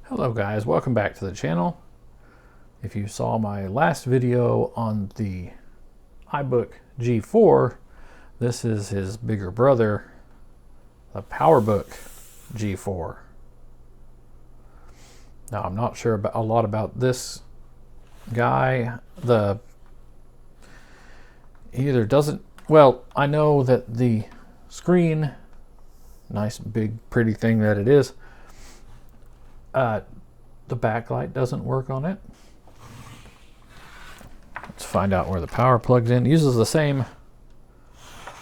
Hello guys, welcome back to the channel. If you saw my last video on the iBook G4, this is his bigger brother, the PowerBook G4. Now I'm not sure about a lot about this guy. He either doesn't, well, I know that the screen, nice big pretty thing that it is, the backlight doesn't work on it. Let's find out where the power plugs in. It uses the same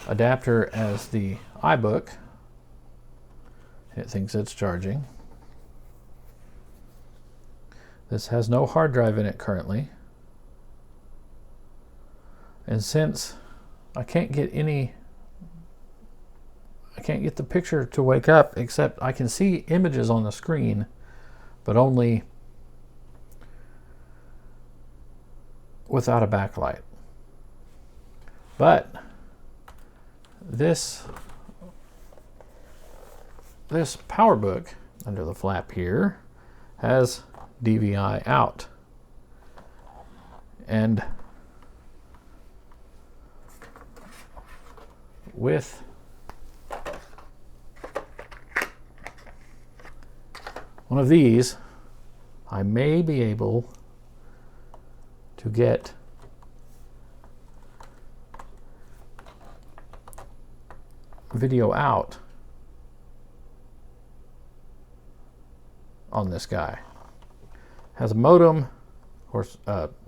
adapter as the iBook. It thinks it's charging. This has no hard drive in it currently. And since I can't get the picture to wake up, except I can see images on the screen, but only without a backlight. But this PowerBook under the flap here has DVI out, and with one of these, I may be able to get video out on this guy. Has a modem, of course,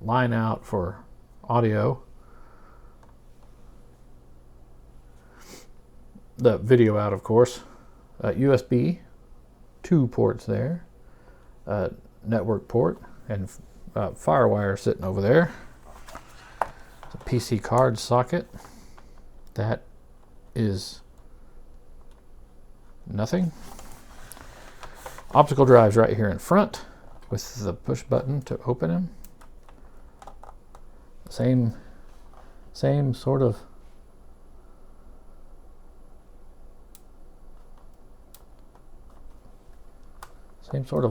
line out for audio. The video out, of course. USB, 2 ports there. Network port and FireWire sitting over there. It's a PC card socket. That is nothing. Optical drives right here in front with the push button to open them. Same sort of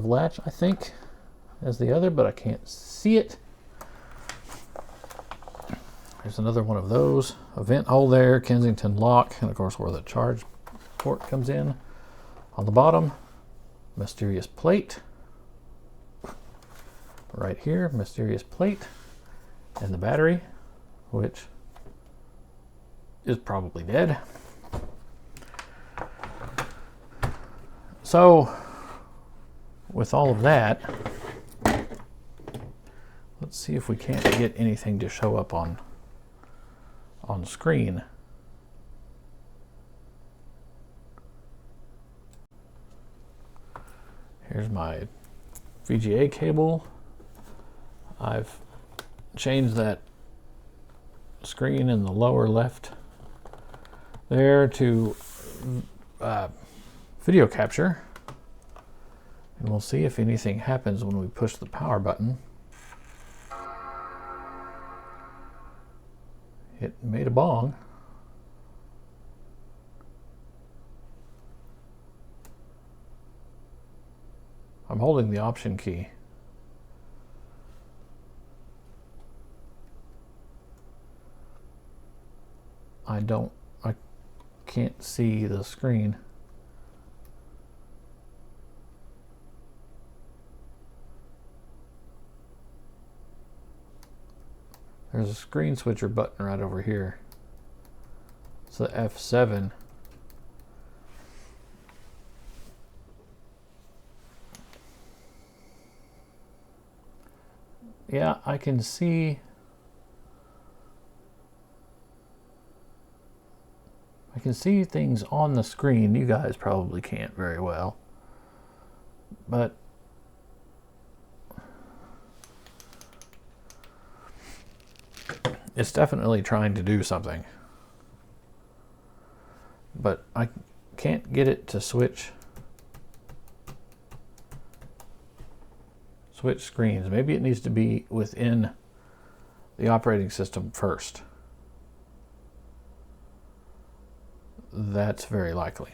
latch, I think, as the other, but I can't see it. There's another one of those. A vent hole there, Kensington lock, and of course where the charge port comes in. On the bottom, mysterious plate. Right here, mysterious plate. And the battery, which is probably dead. So, with all of that, let's see if we can't get anything to show up on screen. Here's my VGA cable. I've changed that screen in the lower left there to video capture. And we'll see if anything happens when we push the power button. It made a bong. I'm holding the option key. I can't see the screen. There's a screen switcher button right over here. It's the F7. Yeah, I can see. I can see things on the screen. You guys probably can't very well. But it's definitely trying to do something. But I can't get it to switch screens. Maybe it needs to be within the operating system first. That's very likely.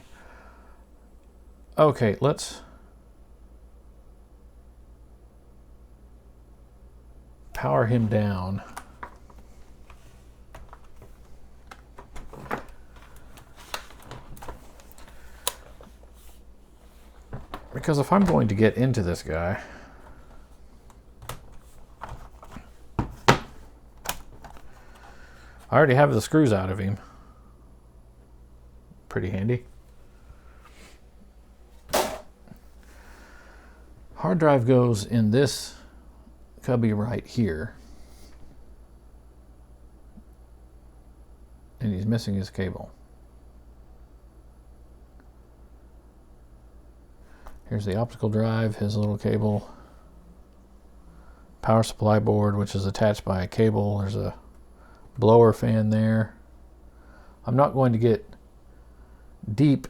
Okay, let's power him down. Because if I'm going to get into this guy, I already have the screws out of him. Pretty handy. Hard drive goes in this cubby right here. And he's missing his cable. Here's the optical drive, his little cable. Power supply board, which is attached by a cable. There's a blower fan there. I'm not going to get deep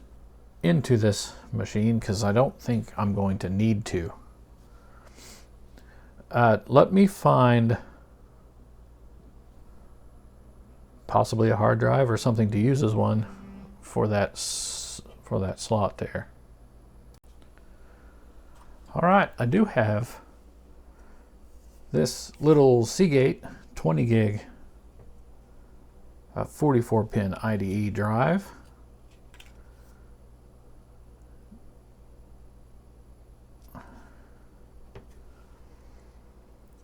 into this machine because I don't think I'm going to need to. Let me find possibly a hard drive or something to use as one for that slot there. All right, I do have this little Seagate 20 gig 44 pin IDE drive.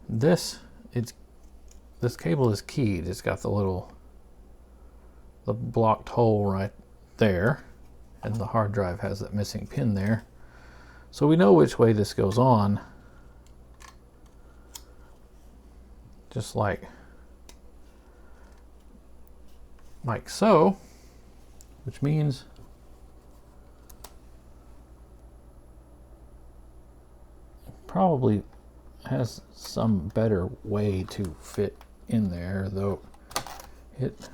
This cable is keyed. It's got the blocked hole right there, and the hard drive has that missing pin there. So we know which way this goes on, just like so, which means probably has some better way to fit in there, though it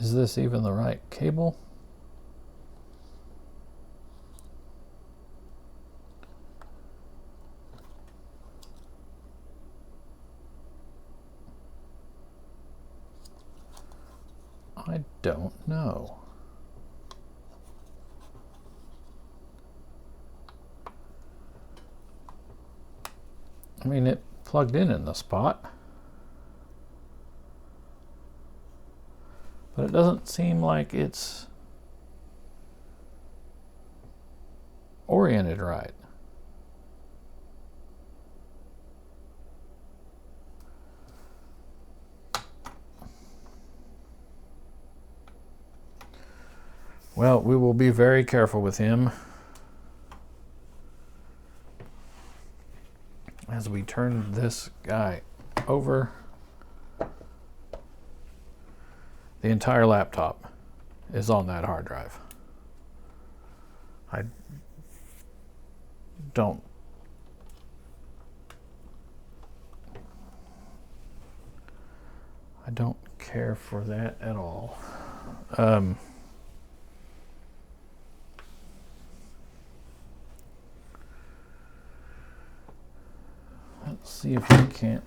is this even the right cable? I don't know. I mean, it plugged in the spot. But it doesn't seem like it's oriented right. Well, we will be very careful with him as we turn this guy over. The entire laptop is on that hard drive. I don't care for that at all. Let's see if we can't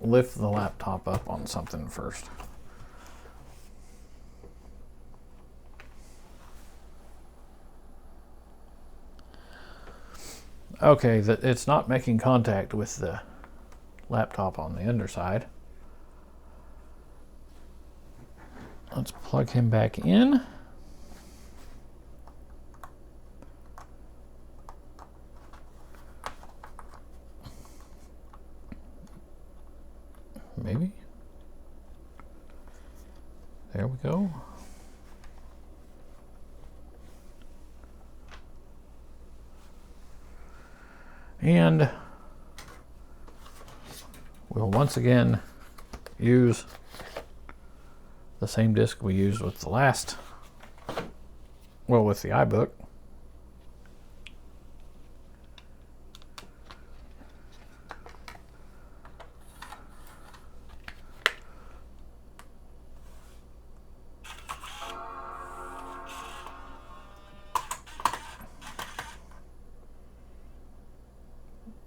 lift the laptop up on something first. Okay, it's not making contact with the laptop on the underside. Let's plug him back in. Maybe. There we go. And we'll once again use the same disk we used with the last, with the iBook.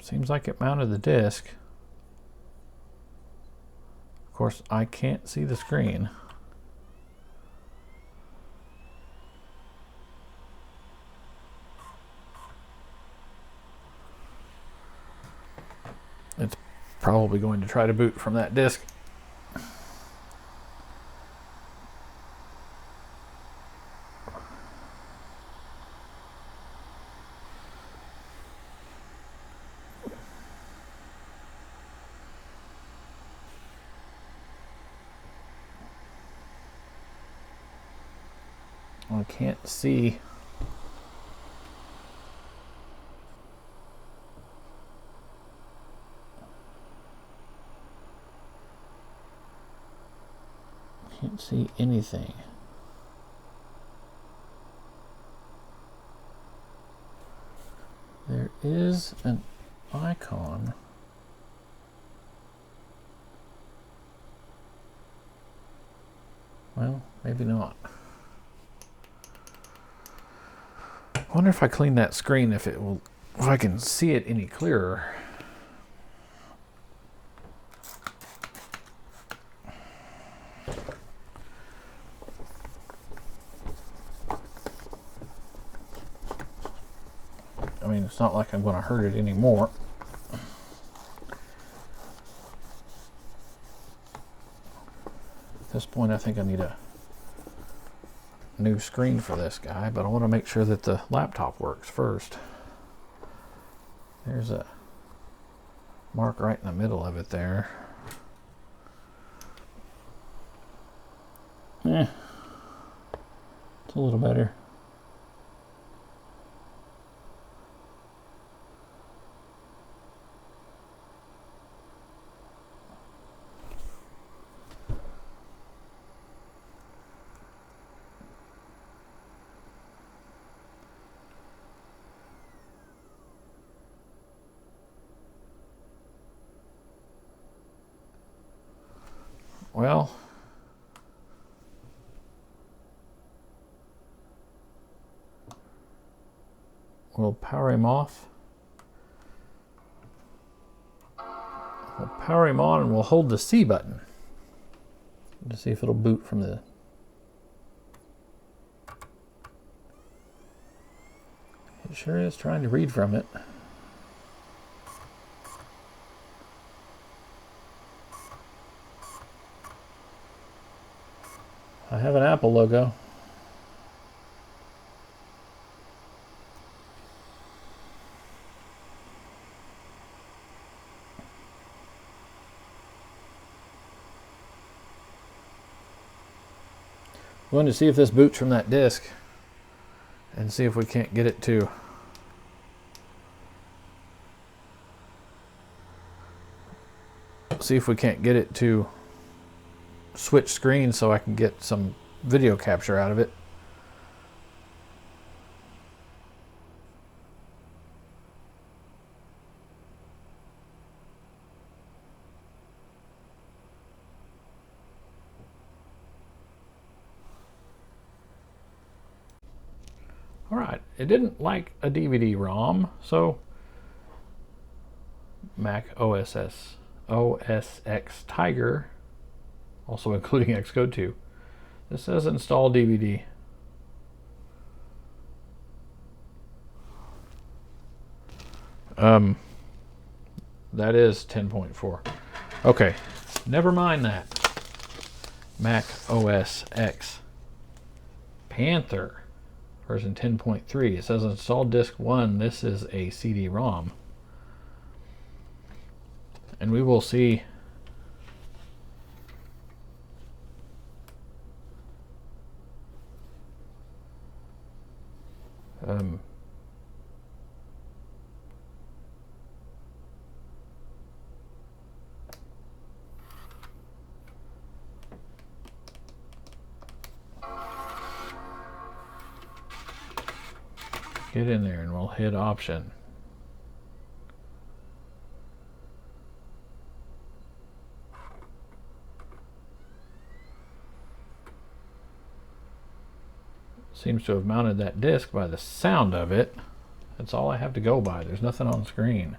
Seems like it mounted the disc. Of course, I can't see the screen. It's probably going to try to boot from that disk. I can't see. Can't see anything. There is an icon. Well, maybe not. I wonder if I clean that screen, if I can see it any clearer. I mean, it's not like I'm going to hurt it anymore. At this point, I think I need a new screen for this guy, but I want to make sure that the laptop works first. There's a mark right in the middle of it there. It's a little better. Well, we'll power him off. We'll power him on and we'll hold the C button to see if it'll boot from the... It sure is trying to read from it. I have an Apple logo. I'm going to see if this boots from that disk and see if we can't get it to switch screens so I can get some video capture out of it. All right, it didn't like a DVD-ROM, so Mac OS X Tiger, also including Xcode 2. This says install DVD. That is 10.4. Okay, never mind that. Mac OS X Panther version 10.3. It says install disk 1. This is a CD-ROM. And we will see get in there and we'll hit option. Seems to have mounted that disk by the sound of it. That's all I have to go by. There's nothing on screen.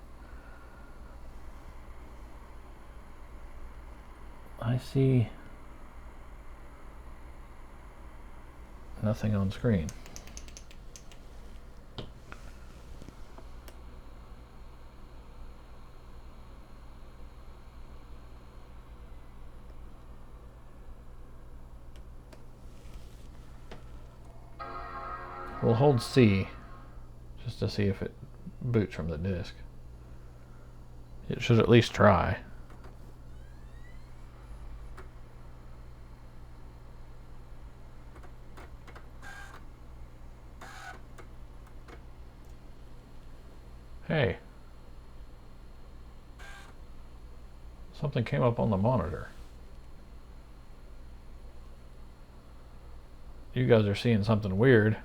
I see nothing on screen. We'll hold C just to see if it boots from the disk. It should at least try. Hey, something came up on the monitor. You guys are seeing something weird.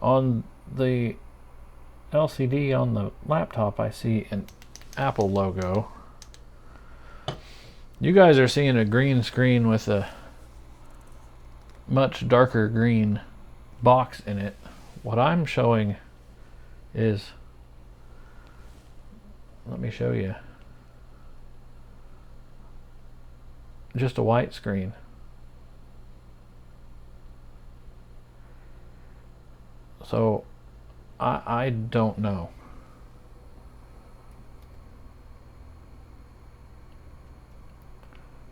On the LCD on the laptop, I see an Apple logo. You guys are seeing a green screen with a much darker green box in it. What I'm showing is, let me show you, just a white screen. So I don't know.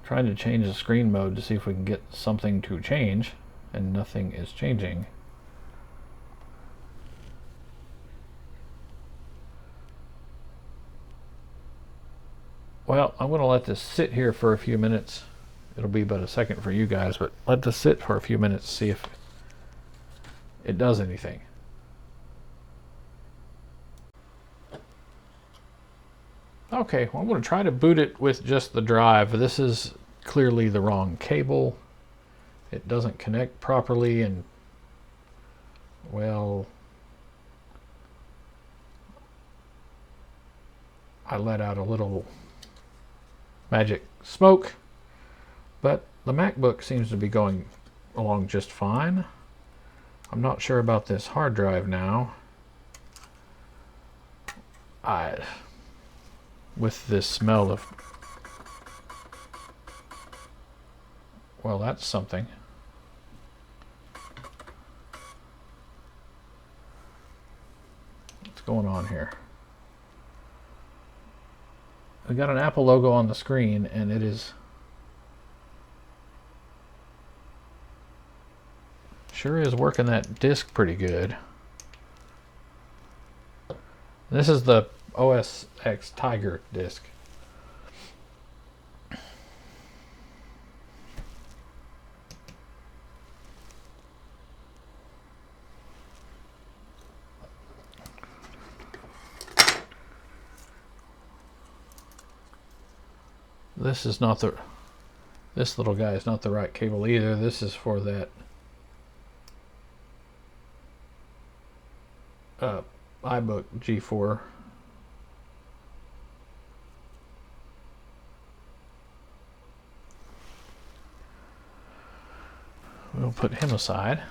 Trying to change the screen mode to see if we can get something to change, and nothing is changing. Well, I'm going to let this sit here for a few minutes. It'll be but a second for you guys, but let this sit for a few minutes, see if it does anything. Okay, well, I'm going to try to boot it with just the drive. This is clearly the wrong cable. It doesn't connect properly, and, well, I let out a little magic smoke, but the MacBook seems to be going along just fine. I'm not sure about this hard drive now. With this smell of, well, that's something. What's going on here? We got an Apple logo on the screen, and it is sure is working that disk pretty good. This is the OS X Tiger disk. This is not the, this little guy is not the right cable either. This is for that PowerBook G4. We'll put him aside.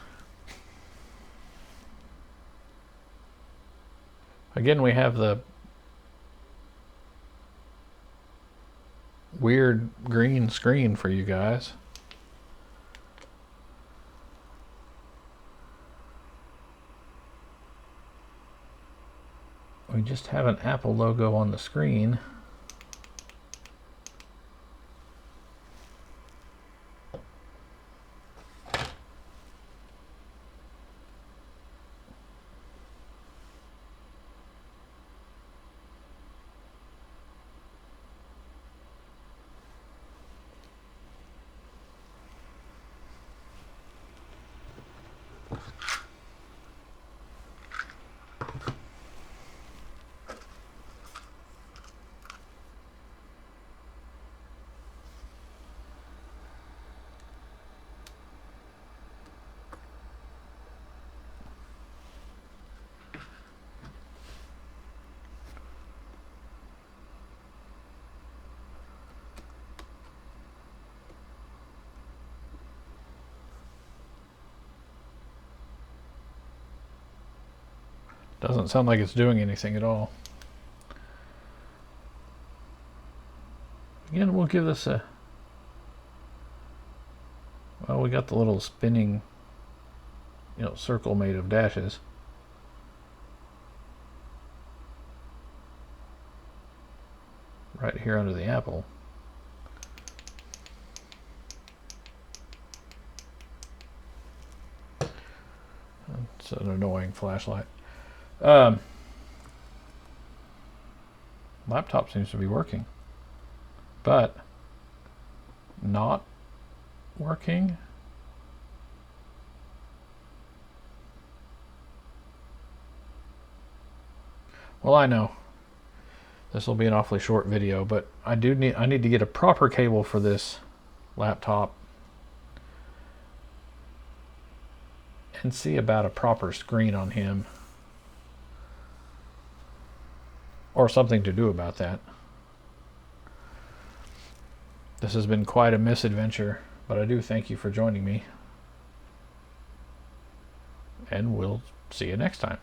Again, we have the weird green screen for you guys. We just have an Apple logo on the screen. Doesn't sound like it's doing anything at all. Again, we'll give this a... Well, we got the little spinning, circle made of dashes. Right here under the apple. It's an annoying flashlight. Laptop seems to be working, but not working. Well, I know this will be an awfully short video, but I need to get a proper cable for this laptop and see about a proper screen on him, or something to do about that. This has been quite a misadventure, but I do thank you for joining me, and we'll see you next time.